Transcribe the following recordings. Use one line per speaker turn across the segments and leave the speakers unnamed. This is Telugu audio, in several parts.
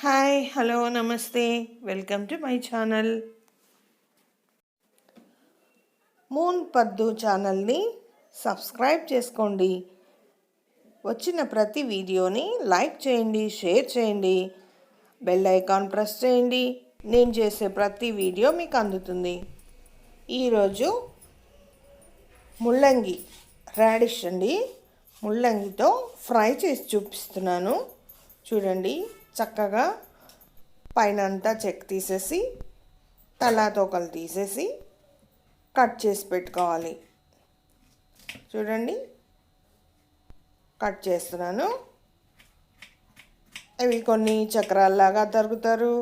హాయ్ హలో నమస్తే welcome to my channel. Moon పద్దు ఛానల్ని సబ్స్క్రైబ్ చేసుకోండి. వచ్చిన ప్రతి వీడియోని లైక్ చేయండి, షేర్ చేయండి, బెల్ ఐకాన్ ప్రెస్ చేయండి. నేను చేసే ప్రతి వీడియో మీకు అందుతుంది. ఈరోజు ముల్లంగి రాడిష్ అండి, ముల్లంగితో ఫ్రై చేసి చూపిస్తున్నాను. చూడండి, చక్కగా పైన అంతా చెక్ తీసేసి తోకలు తీసేసి కట్ చేసి పెట్టుకోవాలి. చూడండి, కట్ చేస్తున్నాను. అవి కొన్ని చక్రాల్లాగా తరుగుతారు,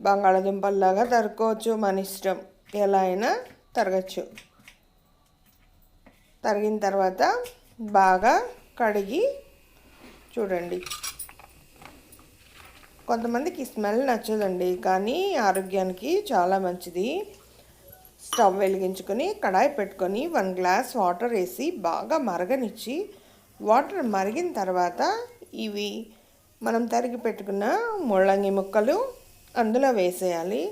బంగాళదుంపల్లాగా తరుక్కోవచ్చు, మన ఇష్టం, ఎలా అయినా తరగచ్చు. తరిగిన తర్వాత బాగా కడిగి చూడండి. కొంతమందికి స్మెల్ నచ్చదండి, కానీ ఆరోగ్యానికి చాలా మంచిది. స్టవ్ వెలిగించుకొని కడాయి పెట్టుకొని 1 గ్లాస్ వాటర్ వేసి బాగా మరగనిచ్చి, వాటర్ మరిగిన తర్వాత ఇవి మనం తరిగి పెట్టుకున్న ముల్లంగి ముక్కలు అందులో వేసేయాలి.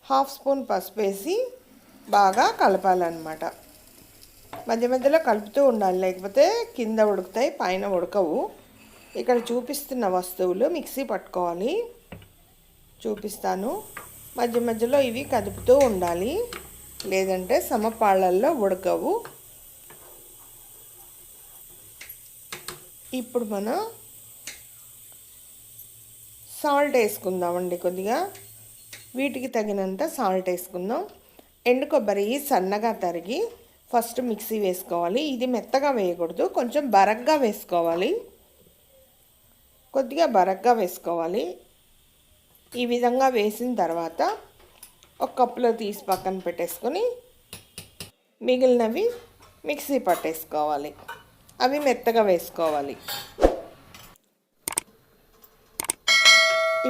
1/2 స్పూన్ పసుపు వేసి బాగా కలపాలన్నమాట. మధ్య మధ్యలో కలుపుతూ ఉండాలి, లేకపోతే కింద ఉడుకుతాయి, పైన ఉడకవు. ఇక్కడ చూపిస్తున్న వస్తువులు మిక్సీ పట్టుకోవాలి. చూపిస్తాను. మధ్య మధ్యలో ఇవి కదుపుతూ ఉండాలి, లేదంటే సమపాళ్ళల్లో ఉడకవు. ఇప్పుడు మనం సాల్ట్ వేసుకుందామండి. కొద్దిగా వీటికి తగినంత సాల్ట్ వేసుకుందాం. ఎండు కొబ్బరి సన్నగా తరిగి ఫస్ట్ మిక్సీ వేసుకోవాలి. ఇది మెత్తగా వేయకూడదు, కొంచెం బరకగా వేసుకోవాలి. కొద్దిగా బరకగా వేసుకోవాలి. ఈ విధంగా వేసిన తర్వాత ఒక కప్పులో తీసి పక్కన పెట్టేసుకొని మిగిలినవి మిక్సీ పట్టేసుకోవాలి. అవి మెత్తగా వేసుకోవాలి.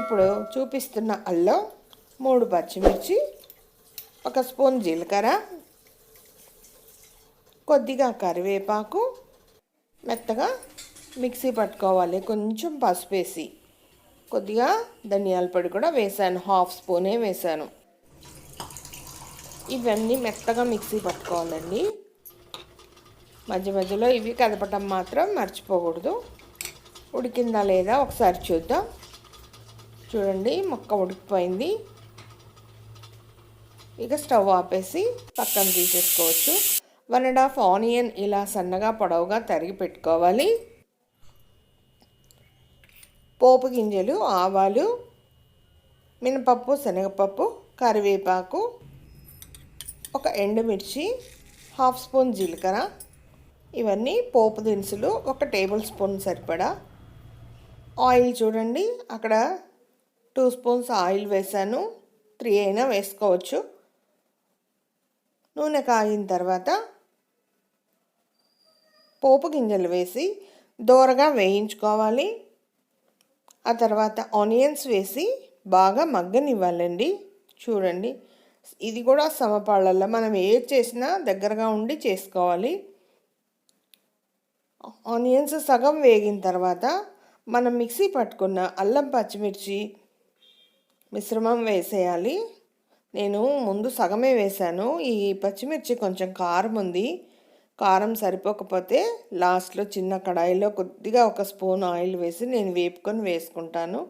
ఇప్పుడు చూపిస్తున్న అల్లం, 3 పచ్చిమిర్చి, 1 స్పూన్ జీలకర్ర, కొద్దిగా కరివేపాకు మెత్తగా మిక్సీ పట్టుకోవాలి. కొంచెం పసుపు వేసి, కొద్దిగా ధనియాల పొడి కూడా వేసాను, 1/2 స్పూనే వేసాను. ఇవన్నీ మెత్తగా మిక్సీ పట్టుకోవాలండి. మధ్య మధ్యలో ఇవి కదపటం మాత్రం మర్చిపోకూడదు. ఉడికిందా లేదా ఒకసారి చూద్దాం. చూడండి, ముక్క ఉడికిపోయింది. ఇక స్టవ్ ఆపేసి పక్కన తీసేసుకోవచ్చు. 1.5 ఆనియన్ ఇలా సన్నగా పొడవుగా తరిగి పెట్టుకోవాలి. పోపు గింజలు, ఆవాలు, మినపప్పు, శనగపప్పు, కరివేపాకు, 1 ఎండుమిర్చి, 1/2 స్పూన్ జీలకర్ర, ఇవన్నీ పోపు దినుసులు. 1 టేబుల్ స్పూన్ సరిపడా ఆయిల్. చూడండి, అక్కడ 2 స్పూన్స్ ఆయిల్ వేసాను, 3 అయినా వేసుకోవచ్చు. నూనె కాగిన తర్వాత పోపు గింజలు వేసి దోరగా వేయించుకోవాలి. ఆ తర్వాత ఆనియన్స్ వేసి బాగా మగ్గనివ్వాలండి. చూడండి, ఇది కూడా సమపాళ్ళల్లో మనం ఏది చేసినా దగ్గరగా ఉండి చేసుకోవాలి. ఆనియన్స్ సగం వేగిన తర్వాత మనం మిక్సీ పట్టుకున్న అల్లం పచ్చిమిర్చి మిశ్రమం వేసేయాలి. నేను ముందు సగమే వేశాను. ఈ పచ్చిమిర్చి కొంచెం కారం ఉంది. కారం సరిపోకపోతే లాస్ట్లో చిన్న కడాయిలో కొద్దిగా 1 స్పూన్ ఆయిల్ వేసి నేను వేపుకొని వేసుకుంటాను.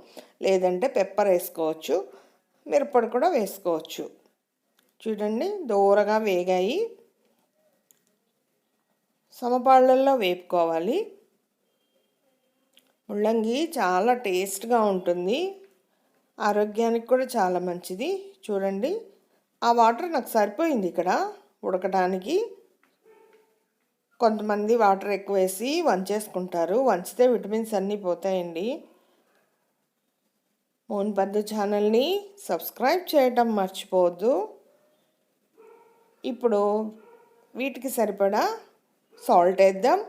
లేదంటే పెప్పర్ వేసుకోవచ్చు, మిరప్పొడి కూడా వేసుకోవచ్చు. చూడండి, దూరగా వేగాయి. సమపాళ్ళల్లో వేపుకోవాలి. ముల్లంగి చాలా టేస్ట్గా ఉంటుంది, ఆరోగ్యానికి కూడా చాలా మంచిది. చూడండి, ఆ వాటర్ నాకు సరిపోయింది ఇక్కడ ఉడకడానికి. కొంతమంది వాటర్ ఎక్కువ వేసి వంచేసుకుంటారు, వంచితే విటమిన్స్ అన్నీ పోతాయండి. మూన్ పద్దు ఛానల్ని సబ్స్క్రైబ్ చేయటం మర్చిపోవద్దు. ఇప్పుడు వీటికి సరిపడా సాల్ట్ వేద్దాం.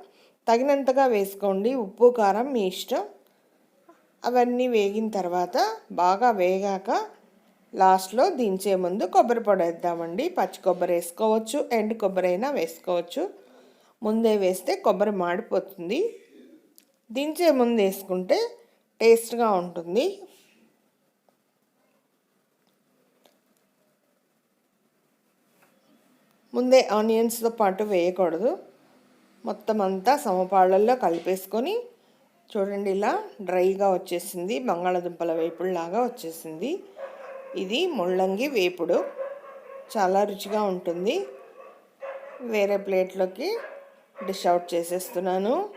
తగినంతగా వేసుకోండి, ఉప్పు కారం మీ ఇష్టం. అవన్నీ వేగిన తర్వాత బాగా వేగాక లాస్ట్లో దించే ముందు కొబ్బరి పొడి వేద్దామండి. పచ్చి కొబ్బరి వేసుకోవచ్చు, ఎండు కొబ్బరి అయినా వేసుకోవచ్చు. ముందే వేస్తే కొబ్బరి మాడిపోతుంది. దించే ముందు వేసుకుంటే టేస్ట్గా ఉంటుంది. ముందే ఆనియన్స్తో పాటు వేయకూడదు. మొత్తం అంతా సమపాళ్ళల్లో కలిపేసుకొని చూడండి, ఇలా డ్రైగా వచ్చేసింది, బంగాళదుంపల వేపుడులాగా వచ్చేసింది. ఇది ముల్లంగి వేపుడు, చాలా రుచిగా ఉంటుంది. వేరే ప్లేట్లోకి డిష్ అవుట్ చేసేస్తున్నాను.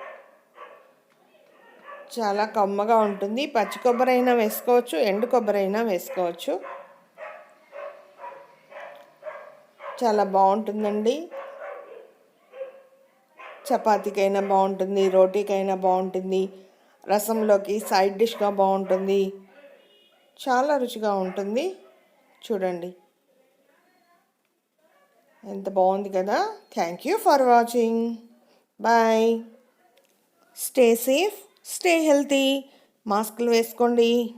చాలా కమ్మగా ఉంటుంది. పచ్చి కొబ్బరి అయినా వేసుకోవచ్చు, ఎండు కొబ్బరి అయినా వేసుకోవచ్చు. చాలా బాగుంటుందండి. చపాతీకైనా బాగుంటుంది, రోటీకైనా బాగుంటుంది, రసంలోకి సైడ్ డిష్గా బాగుంటుంది. చాలా రుచిగా ఉంటుంది. చూడండి ఎంత బాగుంది కదా. Thank you for watching. Bye. Stay safe, stay healthy. మాస్కులు వేసుకోండి.